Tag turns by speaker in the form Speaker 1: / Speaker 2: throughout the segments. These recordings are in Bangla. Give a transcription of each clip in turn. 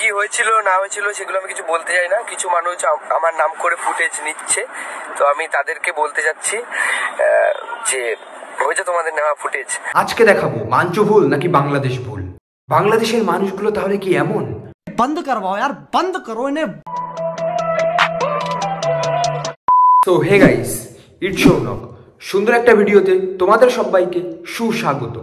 Speaker 1: কি হয়েছিল না হয়েছিল সেগুলো আমি কিছু বলতে চাই না। কিছু মানুষ আমার নাম করে ফুটেজ নিচ্ছে, তো আমি তাদেরকে বলতে যাচ্ছি যে হয়েছে তোমাদের নেওয়া ফুটেজ।
Speaker 2: আজকে দেখাবো মাঞ্চু ভুল নাকি বাংলাদেশ ভুল। বাংলাদেশের মানুষগুলো তাহলে কি এমন?
Speaker 3: বন্ধ করবাও यार, বন্ধ করো এনে।
Speaker 2: তো হে গাইস, ইটস শৌনক। সুন্দর একটা ভিডিওতে তোমাদের সবাইকে সুস্বাগত।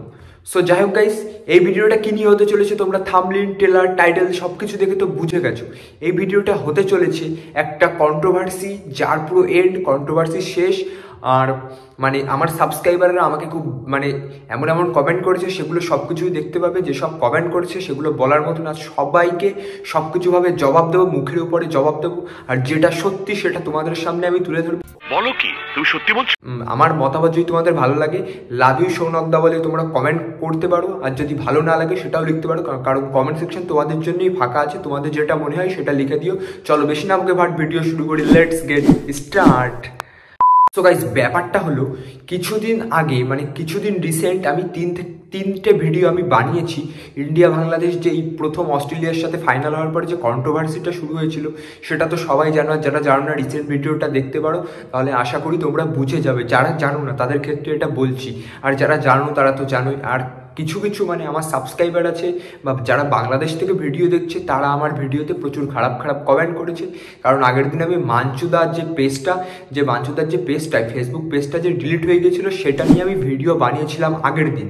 Speaker 2: সো যাই হোক গাইস, এই ভিডিওটা কি নিয়ে হতে চলেছে তোমরা থাম্বনেল, ট্রেলার, টাইটেল সব কিছু দেখে তো বুঝে গেছো। এই ভিডিওটা হতে চলেছে একটা কন্ট্রোভার্সি, যার পুরো এন্ড, কন্ট্রোভার্সি শেষ। আর মানে আমার সাবস্ক্রাইবাররা আমাকে খুব মানে এমন এমন কমেন্ট করেছে, সেগুলো সব কিছুই দেখতে পাবে। যেসব কমেন্ট করেছে সেগুলো বলার মতো না, সবাইকে সব কিছুভাবে জবাব দেবো, মুখের উপরে জবাব দেবো। আর যেটা সত্যি সেটা তোমাদের সামনে আমি তুলে ধরবো।
Speaker 4: বলো কি তুমি সত্যি বলছো?
Speaker 2: আমার মতামত যদি তোমাদের ভালো লাগে, লাভ ইউ সৌনকদা বলে তোমরা কমেন্ট করতে পারো। আর যদি ভালো না লাগে সেটাও লিখতে পারো, কারণ কমেন্ট সেকশন তোমাদের জন্যই ফাঁকা আছে। তোমাদের যেটা মনে হয় সেটা লিখে দিও। চলো বেশি না আমাকে ভাট, ভিডিও শুরু করি। Let's get start. So guys, ব্যাপারটা হলো কিছুদিন আগে মানে কিছুদিন রিসেন্ট আমি তিনটে ভিডিও আমি বানিয়েছি। ইন্ডিয়া বাংলাদেশ যে এই প্রথম অস্ট্রেলিয়ার সাথে ফাইনাল হওয়ার পরে যে কন্ট্রোভার্সিটা শুরু হয়েছিল সেটা তো সবাই জানো। আর যারা জানো না রিসেন্ট ভিডিওটা দেখতে পারো, তাহলে আশা করি তোমরা বুঝে যাবে। যারা জানো না তাদের ক্ষেত্রে এটা বলছি, আর যারা জানো তারা তো জানোই। আর কিছু কিছু মানে আমার সাবস্ক্রাইবার আছে বা যারা বাংলাদেশ থেকে ভিডিও দেখছে, তারা আমার ভিডিওতে প্রচুর খারাপ খারাপ কমেন্ট করেছে। কারণ আগের দিন আমি মাঞ্চুদার যে পেজটা ফেসবুক পেজটা যে ডিলিট হয়ে গেছিলো, সেটা নিয়ে আমি ভিডিও বানিয়েছিলাম আগের দিন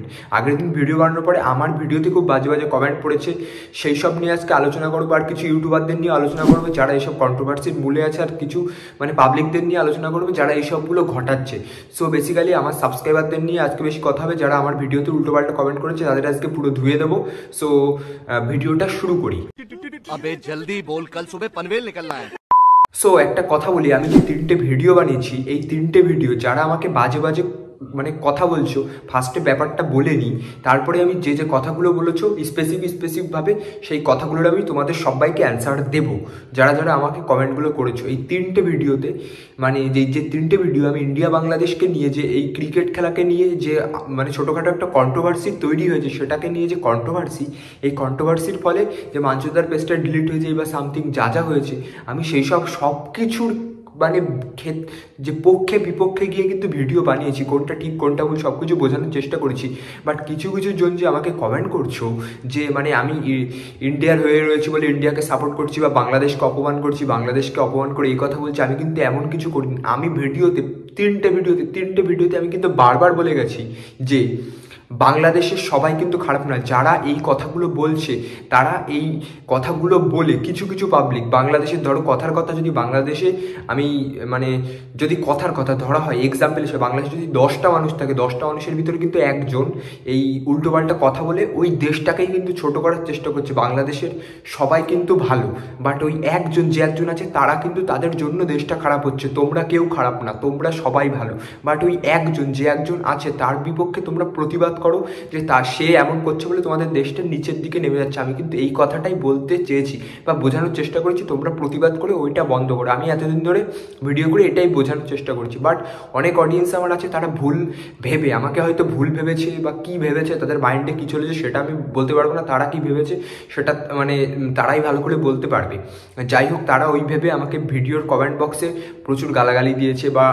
Speaker 2: ভিডিও বানানোর পরে আমার ভিডিওতে খুব বাজে বাজে কমেন্ট পড়েছে। সেই সব নিয়ে আজকে আলোচনা করবো। আর কিছু ইউটিউবারদের নিয়ে আলোচনা করবো যারা এইসব কন্ট্রোভার্সির মূলে আছে, আর কিছু মানে পাবলিকদের নিয়ে আলোচনা করবো যারা এইসবগুলো ঘটাচ্ছে। সো বেসিক্যালি আমার সাবস্ক্রাইবারদের নিয়ে আজকে বেশি কথা হবে। যারা আমার ভিডিওতে উল্টোপাল্টা কমেন্ট করেছে তাদের আজকে পুরো ধুয়ে দেবো। সো ভিডিওটা শুরু করি।
Speaker 4: আবে জলদি বল, কাল সুবহ পনভেল নিকলনা হ্যায়।
Speaker 2: সো একটা কথা বলি, আমি যে তিনটে ভিডিও বানিয়েছি, এই তিনটে ভিডিও যারা আমাকে বাজে বাজে মানে কথা বলছো, ফার্স্টে ব্যাপারটা বলে নিই, তারপরে আমি যে যে কথাগুলো বলেছো স্পেসিফিকভাবে সেই কথাগুলোর আমি তোমাদের সবাইকে অ্যান্সার দেবো, যারা যারা আমাকে কমেন্টগুলো করেছো। এই তিনটে ভিডিওতে মানে যে তিনটে ভিডিও আমি ইন্ডিয়া বাংলাদেশকে নিয়ে, যে এই ক্রিকেট খেলাকে নিয়ে যে মানে ছোটোখাটো একটা কন্ট্রোভার্সি তৈরি হয়েছে, সেটাকে নিয়ে যে কন্ট্রোভার্সি, এই কন্ট্রোভার্সির ফলে যে মাঞ্চুদার পেজটা ডিলিট হয়েছে বা সামথিং যা যা হয়েছে, আমি সেই সব কিছুর মানে যে পক্ষে বিপক্ষে গিয়ে কিন্তু ভিডিও বানিয়েছি। কোনটা ঠিক কোনটা ভুল সব কিছু বোঝানোর চেষ্টা করেছি। বাট কিছু কিছু জন যে আমাকে কমেন্ট করছো যে মানে আমি ইন্ডিয়ার হয়ে রয়েছি বলে ইন্ডিয়াকে সাপোর্ট করছি, বা বাংলাদেশকে অপমান করছি, বাংলাদেশকে অপমান করে এই কথা বলছি, আমি কিন্তু এমন কিছু করিনি। আমি তিনটে ভিডিওতে আমি কিন্তু বারবার বলে গেছি যে বাংলাদেশের সবাই কিন্তু খারাপ নয়। যারা এই কথাগুলো বলছে, তারা এই কথাগুলো বলে কিছু কিছু পাবলিক বাংলাদেশের, ধরো কথার কথা যদি বাংলাদেশে আমি মানে যদি কথার কথা ধরা হয় এক্সাম্পল হিসেবে, বাংলাদেশে যদি 10টা মানুষ থাকে, 10টা মানুষের ভিতরে কিন্তু একজন এই উল্টোপাল্টা কথা বলে ওই দেশটাকেই কিন্তু ছোট করার চেষ্টা করছে। বাংলাদেশের সবাই কিন্তু ভালো, বাট ওই একজন যে একজন আছে তারা কিন্তু তাদের জন্য দেশটা খারাপ হচ্ছে। তোমরা কেউ খারাপ না, তোমরা সবাই ভালো, বাট ওই একজন যে একজন আছে তার বিপক্ষে তোমরা প্রতিবাদ করো যে সে এমন করছে বলে তোমাদের দেশটা নিচের দিকে নেমে যাচ্ছে। আমি কিন্তু এই কথাটাই বলতে চেয়েছি বা বোঝানোর চেষ্টা করেছি, তোমরা প্রতিবাদ করে ওইটা বন্ধ করো। আমি এতদিন ধরে ভিডিও করে এটাই বোঝানোর চেষ্টা করছি। বাট অনেক অডিয়েন্স আমার আছে, তারা ভুল ভেবে আমাকে হয়তো ভুল ভেবেছে, বা কি ভেবেছে তাদের মাইন্ডে কী চলেছে সেটা আমি বলতে পারবো না। তারা কি ভেবেছে সেটা মানে তারাই ভালো করে বলতে পারবে। যাই হোক, তারা ওই ভেবে আমাকে ভিডিওর কমেন্ট বক্সে প্রচুর গালাগালি দিয়েছে, বা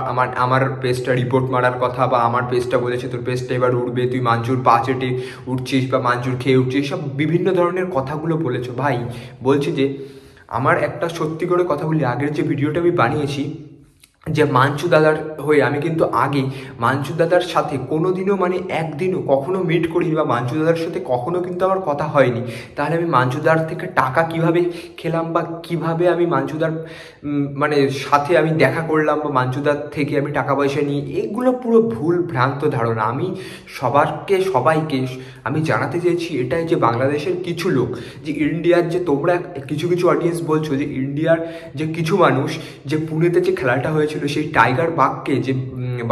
Speaker 2: আমার পেজটা রিপোর্ট মারার কথা, বা আমার পেজটা বলেছে তোর পেজটা এবার উঠবে, তুই মাঞ্চুর পা চেটে উঠছিস বা মাঞ্চুর খেয়ে উঠছিস, সব বিভিন্ন ধরনের কথাগুলো বলেছো। ভাই বলছি যে আমার একটা সত্যি করে কথা বলি, আগের যে ভিডিওটা আমি বানিয়েছি যে মাঞ্চু দাদার হয়ে, আমি কিন্তু আগে মাঞ্চু দাদার সাথে কোনো দিনও মানে একদিনও কখনো মিট করিনি, বা মাঞ্চু দাদার সাথে কখনো কিন্তু আমার কথা হয়নি। তাহলে আমি মাঞ্চুদার থেকে টাকা কিভাবে খেলাম, বা কিভাবে আমি মাঞ্চুদার মানে সাথে আমি দেখা করলাম, বা মাঞ্চুদার থেকে আমি টাকা পয়সা নিই, এগুলো পুরো ভুল ভ্রান্ত ধারণা। আমি সবাইকে আমি জানাতে চেয়েছি এটাই যে বাংলাদেশের কিছু লোক, যে ইন্ডিয়ার যে তোমরা কিছু কিছু অডিয়েন্স বলছো যে ইন্ডিয়ার যে কিছু মানুষ, যে পুনেতে যে খেলাটা হয়েছিল ছিল সেই টাইগার বাঘকে, যে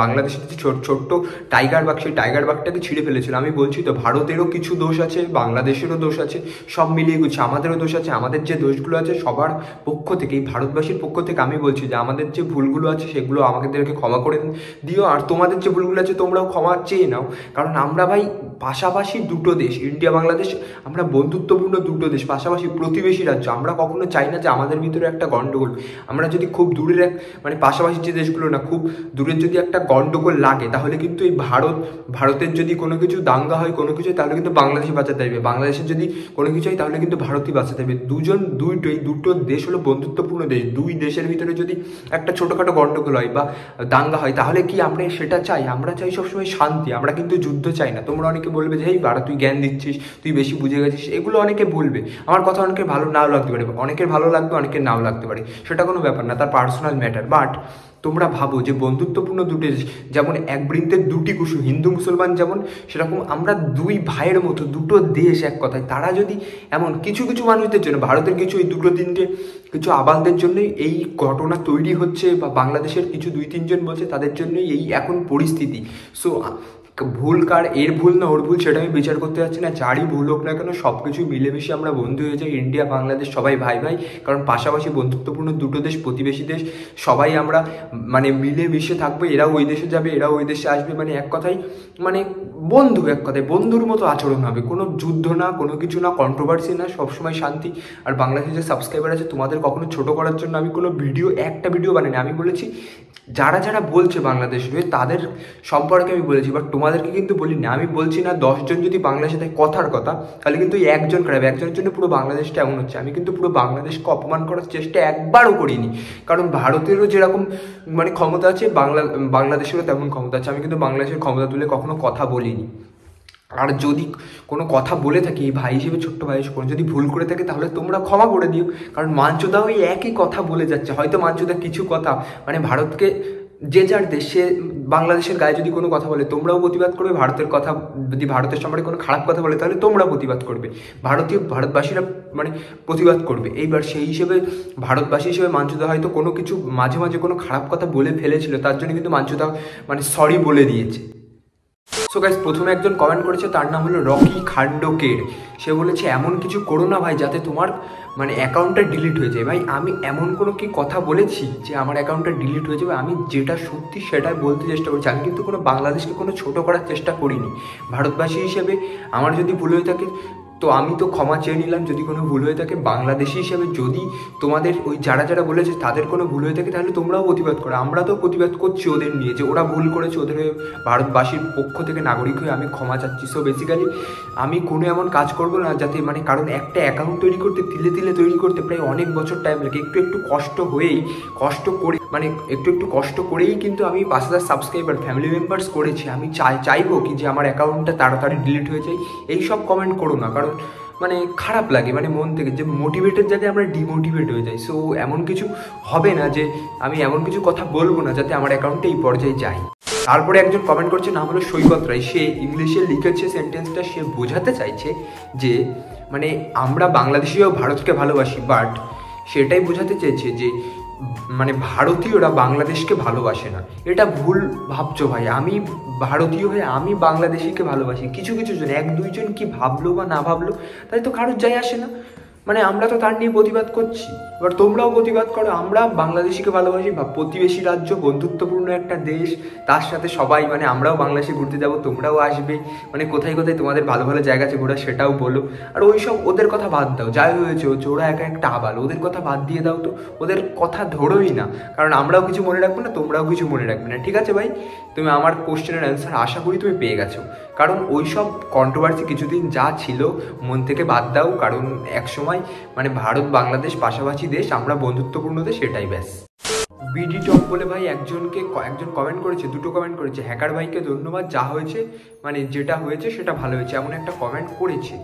Speaker 2: বাংলাদেশের যে ছোট্ট টাইগার বাঘ, সেই টাইগার বাঘটাকে ছিঁড়ে ফেলেছিল। আমি বলছি তো ভারতেরও কিছু দোষ আছে, বাংলাদেশেরও দোষ আছে, সব মিলিয়ে গুছিয়ে আমাদেরও দোষ আছে। আমাদের যে দোষগুলো আছে সবার পক্ষ থেকে, এই ভারতবাসীর পক্ষ থেকে আমি বলছি যে আমাদের যে ভুলগুলো আছে সেগুলো আমাদেরকে ক্ষমা করে দিও, আর তোমাদের যে ভুলগুলো আছে তোমরাও ক্ষমা চেয়ে নাও। কারণ আমরা ভাই পাশাপাশি দুটো দেশ, ইন্ডিয়া বাংলাদেশ, আমরা বন্ধুত্বপূর্ণ দুটো দেশ, পাশাপাশি প্রতিবেশী রাজ্য। আমরা কখনো চাই না যে আমাদের ভিতরে একটা গন্ডগোল। আমরা যদি খুব দূরের মানে পাশাপাশি যে দেশগুলো না, খুব দূরের যদি একটা গন্ডগোল লাগে তাহলে কিন্তু এই ভারতের যদি কোনো কিছু দাঙ্গা হয়, কোনো কিছু, তাহলে কিন্তু বাংলাদেশ বাঁচাতে হবে। বাংলাদেশের যদি কোনো কিছু হয় তাহলে কিন্তু ভারতই বাঁচাতে হবে। দুটো দেশ হলো বন্ধুত্বপূর্ণ দেশ। দুই দেশের ভিতরে যদি একটা ছোটোখাটো গন্ডগোল হয় বা দাঙ্গা হয় তাহলে কি আমরা সেটা চাই? আমরা চাই সবসময় শান্তি, আমরা কিন্তু যুদ্ধ চাই না। তোমরা অনেকে বলবে যে এই বাড়া তুই জ্ঞান দিচ্ছিস, তুই বেশি বুঝে গেছিস, এগুলো অনেকে বলবে। আমার কথা অনেকের ভালো নাও লাগতে পারে, অনেকের ভালো লাগবে, অনেকের নাও লাগতে পারে, সেটা কোনো ব্যাপার না, তার পার্সোনাল ম্যাটার। বাট তোমরা ভাবো যে বন্ধুত্বপূর্ণ দুটো দেশ, যেমন এক বৃন্তের দুটি কুসুম, হিন্দু মুসলমান যেমন, সেরকম আমরা দুই ভাইয়ের মতো, দুটো দেশ এক কথায়। তারা যদি এমন কিছু কিছু মানুষদের জন্য, ভারতের কিছু এই দুটো তিনটে কিছু আবালদের জন্যই এই ঘটনা তৈরি হচ্ছে, বা বাংলাদেশের কিছু 2-3 জন বলছে তাদের জন্যই এই এখন পরিস্থিতি। সো ভুল কার, এর ভুল না ওর ভুল, সেটা আমি বিচার করতে যাচ্ছি না। যারই ভুল হোক না কেন, সব কিছু মিলেমিশে আমরা বন্ধু হয়ে যাই। ইন্ডিয়া বাংলাদেশ সবাই ভাই ভাই, কারণ পাশাপাশি বন্ধুত্বপূর্ণ দুটো দেশ, প্রতিবেশী দেশ, সবাই আমরা মানে মিলেমিশে থাকবো। এরাও ওই দেশে যাবে, এরাও ওই দেশে আসবে, মানে এক কথায় মানে বন্ধু, এক কথায় বন্ধুর মতো আচরণ হবে। কোনো যুদ্ধ না, কোনো কিছু না, কন্ট্রোভার্সি না, সবসময় শান্তি। আর বাংলাদেশে যে সাবস্ক্রাইবার আছে তোমাদের কখনো ছোটো করার জন্য আমি কোনো একটা ভিডিও বানাইনি। আমি বলেছি যারা যারা বলছে বাংলাদেশ হয়ে তাদের সম্পর্কে আমি বলেছি, বাট তোমাদেরকে কিন্তু বলিনি। আমি বলছি না 10 জন যদি বাংলাদেশে থাকে কথার কথা, তাহলে কিন্তু একজন খারাপ, একজনের জন্য পুরো বাংলাদেশটা এমন হচ্ছে। আমি কিন্তু পুরো বাংলাদেশকে অপমান করার চেষ্টা একবারও করিনি, কারণ ভারতেরও যেরকম মানে ক্ষমতা আছে, বাংলাদেশেরও তেমন ক্ষমতা আছে। আমি কিন্তু বাংলাদেশের ক্ষমতা তুলে কখনো কথা বলিনি। আর যদি কোনো কথা বলে থাকি এই ভাই হিসেবে, ছোট্ট ভাই হিসেবে কোনো যদি ভুল করে থাকে তাহলে তোমরা ক্ষমা করে দিও। কারণ মাঞ্চুদা ওই একই কথা বলে যাচ্ছে। হয়তো মাঞ্চুদা কিছু কথা মানে ভারতকে, যে যার দেশে বাংলাদেশের গায়ে যদি কোনো কথা বলে তোমরাও প্রতিবাদ করবে, ভারতের কথা যদি ভারতের সম্পর্কে কোনো খারাপ কথা বলে তাহলে তোমরাও প্রতিবাদ করবে, ভারতবাসীরা মানে প্রতিবাদ করবে। এইবার সেই হিসেবে ভারতবাসী হিসেবে মাঞ্চুদা হয়তো কোনো কিছু মাঝে মাঝে কোনো খারাপ কথা বলে ফেলেছিল, তার জন্য কিন্তু মাঞ্চুদা মানে সরি বলে দিয়েছে। সো গাইস, প্রথমে একজন কমেন্ট করেছে, তার নাম হলো রকি খান্ডকের। সে বলেছে এমন কিছু করো না ভাই যাতে তোমার মানে অ্যাকাউন্টটা ডিলিট হয়ে যায়। ভাই আমি এমন কোনো কি কথা বলেছি যে আমার অ্যাকাউন্টটা ডিলিট হয়ে যাবে? আমি যেটা সত্যি সেটাই বলতে চেষ্টা করছি। আমি কিন্তু কোনো বাংলাদেশকে কোনো ছোটো করার চেষ্টা করিনি। ভারতবাসী হিসেবে আমার যদি ভুল হয়ে থাকে তো আমি তো ক্ষমা চেয়ে নিলাম। যদি কোনো ভুল হয়ে থাকে বাংলাদেশি হিসেবে, যদি তোমাদের ওই যারা যারা বলেছে তাদের কোনো ভুল হয়ে থাকে তাহলে তোমরাও প্রতিবাদ করো। আমরা তো প্রতিবাদ করছি ওদের নিয়ে, যে ওরা ভুল করেছে, ওদের ভারতবাসীর পক্ষ থেকে নাগরিক হয়ে আমি ক্ষমা চাচ্ছি। সো বেসিক্যালি আমি কোনো এমন কাজ করবো না যাতে মানে, কারণ একটা অ্যাকাউন্ট তৈরি করতে তিলে তিলে তৈরি করতে প্রায় অনেক বছর টাইম লাগে। একটু কষ্ট করেই কিন্তু আমি 5,000 সাবস্ক্রাইবার ফ্যামিলি মেম্বার্স করেছি। আমি চাইবো কি যে আমার অ্যাকাউন্টটা তাড়াতাড়ি ডিলিট হয়ে যায়। এইসব কমেন্ট করো না, কারণ মানে খারাপ লাগে, মানে মন থেকে যে মোটিভেটের জায়গায় আমরা ডিমোটিভেট হয়ে যাই। সো এমন কিছু হবে না, যে আমি এমন কিছু কথা বলবো না যাতে আমার অ্যাকাউন্টে এই পর্যায়ে যায়। তারপরে একজন কমেন্ট করছে, নাম হলো সৈকত রায়। সে ইংলিশে লিখেছে সেন্টেন্সটা, সে বোঝাতে চাইছে যে মানে আমরা বাংলাদেশিও ভারতকে ভালোবাসি, বাট সেটাই বোঝাতে চেয়েছে যে মানে ভারতীয়রা বাংলাদেশকে ভালোবাসে না। এটা ভুল ভাবছো ভাই। আমি ভারতীয় হয়ে আমি বাংলাদেশিকে ভালোবাসি। কিছু জন 1-2 জন কি ভাবলো বা না ভাবলো তাই তো কারোর যায় আসে না। মানে আমরা তো তার নিয়ে প্রতিবাদ করছি, এবার তোমরাও প্রতিবাদ করো। আমরা বাংলাদেশিকে ভালোবাসি, বা প্রতিবেশী রাজ্য, বন্ধুত্বপূর্ণ একটা দেশ, তার সাথে সবাই মানে আমরাও বাংলাদেশে ঘুরতে যাব, তোমরাও আসবে। মানে কোথায় কোথায় তোমাদের ভালো ভালো জায়গা আছে ঘোরা সেটাও বলো। আর ওইসব ওদের কথা বাদ দাও, যাই হয়েছে ওরা একটা আবাল, ওদের কথা বাদ দিয়ে দাও তো, ওদের কথা ধরোই না। কারণ আমরাও কিছু মনে রাখবো না, তোমরাও কিছু মনে রাখবে না। ঠিক আছে ভাই, তুমি আমার কোশ্চেনের অ্যান্সার আশা করি তুমি পেয়ে গেছো। কারণ ওইসব কন্ট্রোভার্সি কিছুদিন যা ছিল মন থেকে বাদ দাও। কারণ একসময় মানে ভারত বাংলাদেশ পাশাপাশি দেশ, আমরা বন্ধুত্বপূর্ণ দেশ, সেটাই ব্যাস। বিডি টপ বলে ভাই একজন কমেন্ট করেছে, 2টো কমেন্ট করেছে। হ্যাকার ভাইকে ধন্যবাদ, যা হয়েছে মানে যেটা হয়েছে সেটা ভালো হয়েছে, এমন একটা কমেন্ট করেছে।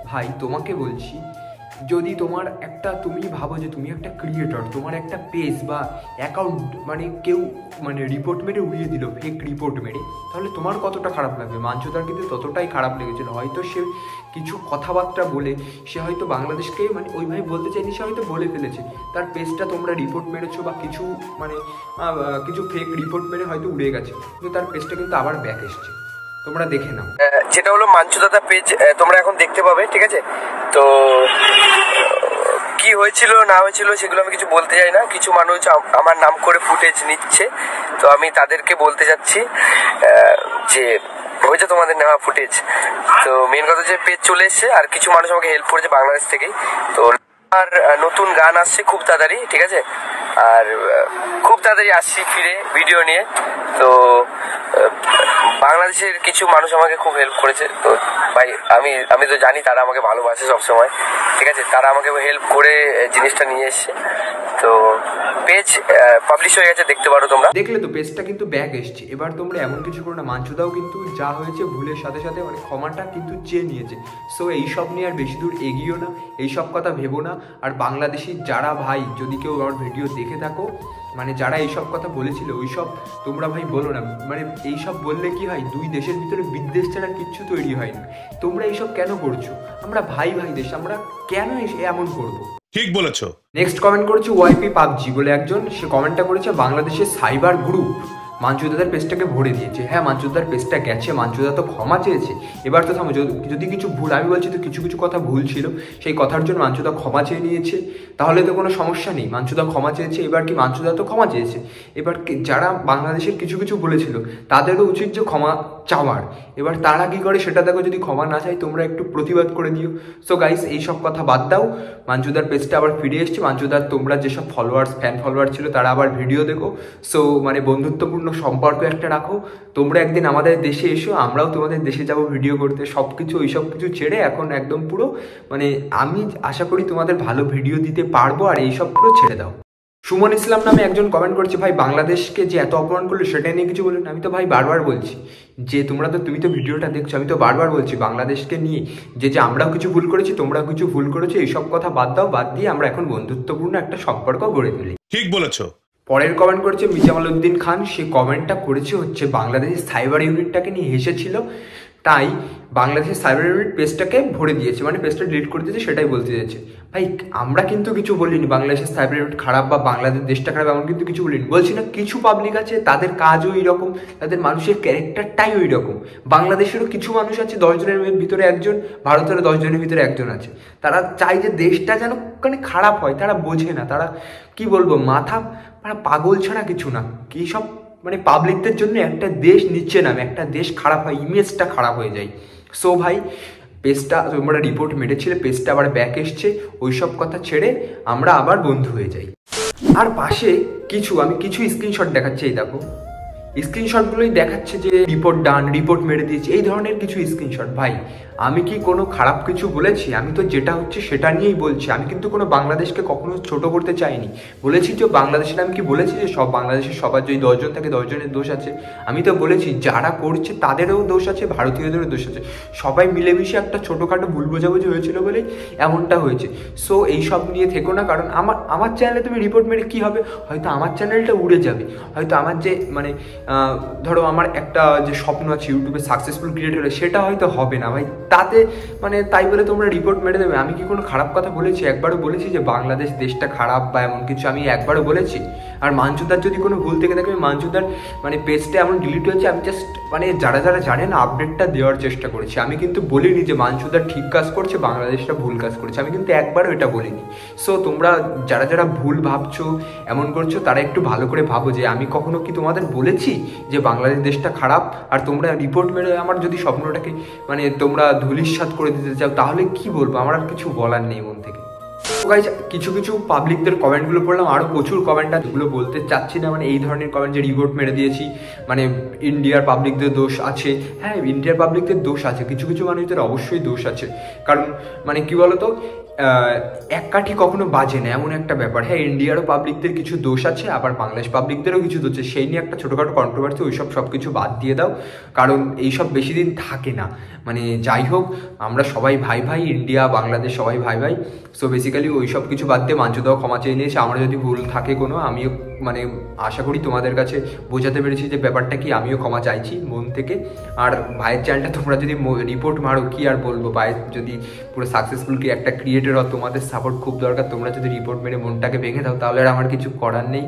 Speaker 2: ভাই তোমাকে বলছি, যদি তোমার একটা, তুমি ভাবো যে তুমি একটা ক্রিয়েটর, তোমার একটা পেজ বা অ্যাকাউন্ট মানে কেউ মানে রিপোর্ট মেরে উড়িয়ে দিল, ফেক রিপোর্ট মেরে, তাহলে তোমার কতটা খারাপ লাগবে? মাঞ্চুদার কিন্তু ততটাই খারাপ লেগেছিল। হয়তো সে কিছু কথাবার্তা বলে সে হয়তো বাংলাদেশকে মানে ওইভাবে বলতে চাইনি, সে হয়তো বলে ফেলেছে, তার পেজটা তোমরা রিপোর্ট মেরেছো বা কিছু মানে কিছু ফেক রিপোর্ট মেরে হয়তো উড়ে গেছে, কিন্তু তার পেজটা কিন্তু আবার ব্যাক এসছে, তোমরা দেখে নাও।
Speaker 1: যেটা হলো মাঞ্চুদাদা পেজ তোমরা এখন দেখতে পাবে, ঠিক আছে? তো কি হয়েছিল না হয়েছিল সেগুলো আমি কিছু বলতে চাই না। কিছু মানুষ আমার নাম করে ফুটেজ নিচ্ছে, তো আমি তাদেরকে বলতে যাচ্ছি যে হয়েছে তোমাদের নেওয়া ফুটেজ। তো মেন কথা যে পেজ চলে এসছে, আর কিছু মানুষ আমাকে হেল্প করেছে বাংলাদেশ থেকেই। তো আর নতুন গান আসছে খুব তাড়াতাড়ি, ঠিক আছে? আর খুব তাড়াতাড়ি আসছি ফিরে ভিডিও নিয়ে। তো বাংলাদেশের কিছু মানুষ আমাকে খুব হেল্প করেছে। তো ভাই আমি তো জানি তারা আমাকে ভালোবাসে সবসময়, ঠিক আছে? তারা আমাকে হেল্প করে জিনিসটা নিয়ে এসছে। তো পেজ পাবলিশ হয়ে গেছে, দেখতে পারো তোমরা।
Speaker 2: দেখলে তো পেজটা কিন্তু ব্যাক এসছে। এবার তোমরা এমন কিছু করো না, মাঞ্চুদাও কিন্তু যা হয়েছে ভুলের সাথে সাথে মানে ক্ষমাটা কিন্তু চেয়ে নিয়েছে। সো এইসব নিয়ে আর বেশি দূর এগিয়েও না, এইসব কথা ভেবো না। আর বাংলাদেশি যারা ভাই, যদি কেউ আমার ভিডিও দেখে থাকো, মানে যারা এইসব কথা বলেছিল ওইসব তোমরা ভাই বলো না। মানে এইসব বললে কি হয়, দুই দেশের ভিতরে বিদ্বেষ ছাড়া কিচ্ছু তৈরি হয় না। তোমরা এইসব কেন করছো? আমরা ভাই ভাই দেশ, আমরা কেন এমন করবো?
Speaker 5: ঠিক বলেছো।
Speaker 2: নেক্সট কমেন্ট করেছে ওয়াইপি পাবজি বলে একজন, সে কমেন্টটা করেছে বাংলাদেশের সাইবার গ্রুপ মাঞ্চুদাদার পেজটাকে ভরে দিয়েছে। হ্যাঁ, মাঞ্চুদার পেজটা গেছে, মাঞ্চুদা তো ক্ষমা চেয়েছে। এবার তো থামো, যদি কিছু ভুল, আমি বলছি তো কিছু কিছু কথা ভুল ছিল, সেই কথার জন্য মাঞ্চুদা ক্ষমা চেয়ে নিয়েছে, তাহলে তো কোনো সমস্যা নেই। মাঞ্চুদা ক্ষমা চেয়েছে, এবার কি মাঞ্চুদা তো ক্ষমা চেয়েছে, এবার যারা বাংলাদেশের কিছু কিছু বলেছিল তাদেরও উচিত যে ক্ষমা চাওয়ার। এবার তারা কি করে সেটা দেখো, যদি ক্ষমা না চাই তোমরা একটু প্রতিবাদ করে দিও। সো গাইস, এইসব কথা বাদ দাও, মাঞ্চুদার পেজটা আবার ফিরে এসছে। মাঞ্চুদার তোমরা যেসব ফ্যান ফলোয়ার ছিল তারা আবার ভিডিও দেখো। সো মানে বন্ধুত্বপূর্ণ সম্পর্ক একটা রাখো। তোমরা একদিন আমাদের দেশে এসো, আমরাও তোমাদের দেশে যাব ভিডিও করতে। সব কিছু ওইসব কিছু ছেড়ে এখন একদম পুরো মানে আমি আশা করি তোমাদের ভালো ভিডিও দিতে পারবো, আর এইসব পুরো ছেড়ে দাও। সুমন ইসলাম নামে একজন কমেন্ট করছে, ভাই বাংলাদেশকে যে এত অপমান করলো সেটা নিয়ে কিছু বলুন। আমি তো ভাই বারবার বলছি যে তুমি তো ভিডিওটা দেখছো, আমি তো বারবার বলছি বাংলাদেশকে নিয়ে যে আমরাও কিছু ভুল করেছি, তোমরাও কিছু ভুল করেছো। এইসব কথা বাদ দাও, বাদ দিয়ে আমরা এখন বন্ধুত্বপূর্ণ একটা সম্পর্ক গড়ে তুলি।
Speaker 5: ঠিক বলেছো।
Speaker 2: পরের কমেন্ট করেছে মিজামাল উদ্দিন খান, সে কমেন্টটা করেছে হচ্ছে বাংলাদেশের সাইবার ইউনিটটাকে নিয়ে হেসেছিল, তাই বাংলাদেশের সাইবার ইউনিট পেজটাকে ভরে দিয়েছে, মানে পেজটা ডিলিট করে দিয়েছে, সেটাই বলতে চাইছে। ভাই আমরা কিন্তু কিছু বলিনি বাংলাদেশের সাইবার ইউনিট খারাপ বা বাংলাদেশ দেশটা খারাপ, এমন কিন্তু কিছু বলিনি। বলছি না কিছু পাবলিক আছে তাদের কাজও এইরকম, তাদের মানুষের ক্যারেক্টারটাই ওই রকম। বাংলাদেশেরও কিছু মানুষ আছে, 10 জনের ভিতরে একজন, ভারতেরও 10 জনের ভিতরে একজন আছে, তারা চায় যে দেশটা যেন মানে খারাপ হয়। তারা বোঝে না, তারা কি বলবো, মাথা পাগল ছাড়া কিছু না। কি সব মানে পাবলিকদের জন্য একটা দেশ নিচে নামে, একটা দেশ খারাপ হয়, ইমেজটা খারাপ হয়ে যায়। সো ভাই, পেজটা তোমরা রিপোর্ট মেরেছিলে, পেজটা আবার ব্যাক এসছে, ওইসব কথা ছেড়ে আমরা আবার বন্ধু হয়ে যাই। আর পাশে আমি কিছু স্ক্রিনশট দেখাচ্ছি, এই দেখো স্ক্রিনশটগুলোই দেখাচ্ছে যে রিপোর্ট ডান, রিপোর্ট মেরে দিয়েছি, এই ধরনের কিছু স্ক্রিনশট। ভাই আমি কি কোনো খারাপ কিছু বলেছি? আমি তো যেটা হচ্ছে সেটা নিয়েই বলছি। আমি কিন্তু কোনো বাংলাদেশকে কখনো ছোট করতে চাইনি। বলেছি যে বাংলাদেশের, আমি কি বলেছি যে সব বাংলাদেশের সবার যদি 10 জন থাকে 10 জনের দোষ আছে? আমি তো বলেছি যারা করছে তাদেরও দোষ আছে, ভারতীয়দেরও দোষ আছে। সবাই মিলেমিশে একটা ছোটোখাটো ভুল বোঝাবুঝি হয়েছিল বলেই এমনটা হয়েছে। সো এইসব নিয়ে থেকো না, কারণ আমার চ্যানেলে তুমি রিপোর্ট মেরে কী হবে? হয়তো আমার চ্যানেলটা উড়ে যাবে, হয়তো আমার যে মানে ধরো আমার একটা যে স্বপ্ন আছে ইউটিউবে সাকসেসফুল ক্রিয়েটর, সেটা হয়তো হবে না ভাই। তাতে মানে তাই বলে তোমরা রিপোর্ট মেরে দেবে? আমি কি কোনো খারাপ কথা বলেছি? একবারও বলেছি যে বাংলাদেশ দেশটা খারাপ বা এমন কিছু? আমি একবারও বলেছি? আর মাঞ্চুদার যদি কোনো ভুল থেকে থাকে, মাঞ্চুদার মানে পেজটা এমন ডিলিট হয়েছে, আমি জাস্ট মানে যারা যারা জানেন আপডেটটা দেওয়ার চেষ্টা করেছি। আমি কিন্তু বলিনি যে মাঞ্চুদার ঠিক কাজ করছে, বাংলাদেশটা ভুল কাজ করছে, আমি কিন্তু একবারও এটা বলিনি। সো তোমরা যারা যারা ভুল ভাবছো, এমন করছো, তারা একটু ভালো করে ভাবো যে আমি কখনো কি তোমাদের বলেছি যে বাংলাদেশ দেশটা খারাপ? আর তোমরা রিপোর্ট মেরে আমার যদি স্বপ্নটাকে মানে তোমরা ধূলিসাৎ করে দিতে চাও, তাহলে কি বলবো? আমার আর কিছু বলার নেই মন থেকে। গাইজ কিছু কিছু পাবলিকদের কমেন্টগুলো পড়লাম, আরও প্রচুর কমেন্ট আছে, যেগুলো বলতে চাচ্ছি না, মানে এই ধরনের কমেন্ট যে রিপোর্ট মেরে দিয়েছি, মানে ইন্ডিয়ার পাবলিকদের দোষ আছে। হ্যাঁ, ইন্ডিয়ার পাবলিকদের দোষ আছে, কিছু কিছু মানুষদের অবশ্যই দোষ আছে, কারণ মানে কি বলতো, এক কাঠি কখনো বাজে না, এমন একটা ব্যাপার। হ্যাঁ, ইন্ডিয়ারও পাবলিকদের কিছু দোষ আছে, আবার বাংলাদেশ পাবলিকদেরও কিছু দোষ আছে, সেই নিয়ে একটা ছোটোখাটো কন্ট্রোভার্সি, ওইসব সব কিছু বাদ দিয়ে দাও, কারণ এইসব বেশি দিন থাকে না। মানে যাই হোক, আমরা সবাই ভাই ভাই, ইন্ডিয়া বাংলাদেশ সবাই ভাই ভাই। সো বেসিক্যালি ওই সব কিছু বাদ দিয়ে মাঞ্চুদাও ক্ষমা চেয়ে নিয়েছে। আমরা যদি ভুল থাকে কোনো, আমিও মানে আশা করি তোমাদের কাছে বোঝাতে পেরেছি যে ব্যাপারটা কি, আমিও ক্ষমা চাইছি মন থেকে। আর ভাইয়ের চ্যানেলটা তোমরা যদি রিপোর্ট মারো, কি আর বলবো, ভাইয়ের যদি পুরো সাকসেসফুল কি একটা ক্রিয়েটর হয়, তোমাদের সাপোর্ট খুব দরকার। তোমরা যদি রিপোর্ট মেরে মনটাকে ভেঙে দাও, তাহলে আর আমার কিছু করার নেই।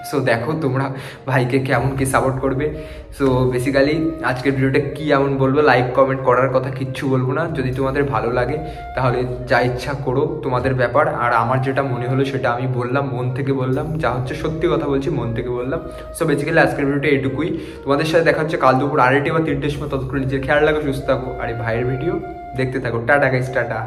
Speaker 2: সো দেখো তোমরা ভাইকে কেমন কি সাপোর্ট করবে। সো বেসিক্যালি আজকের ভিডিওটা কি এমন বলবো, লাইক কমেন্ট করার কথা কিচ্ছু বলবো না। যদি তোমাদের ভালো লাগে তাহলে যা ইচ্ছা করো, তোমাদের ব্যাপার। আর আমার যেটা মনে হলো সেটা আমি বললাম, মন থেকে বললাম, যা হচ্ছে সত্যি কথা বলছি, মন থেকে বললাম। সো বেসিক্যালি আজকের ভিডিওটা এটুকুই। তোমাদের সাথে দেখা হচ্ছে কাল দুপুর 2:30 বা 3টের সময়। ততক্ষণ নিজের খেয়াল রাখো, সুস্থ থাকো, আর এই ভাইয়ের ভিডিও দেখতে থাকো। Tata guys, tata.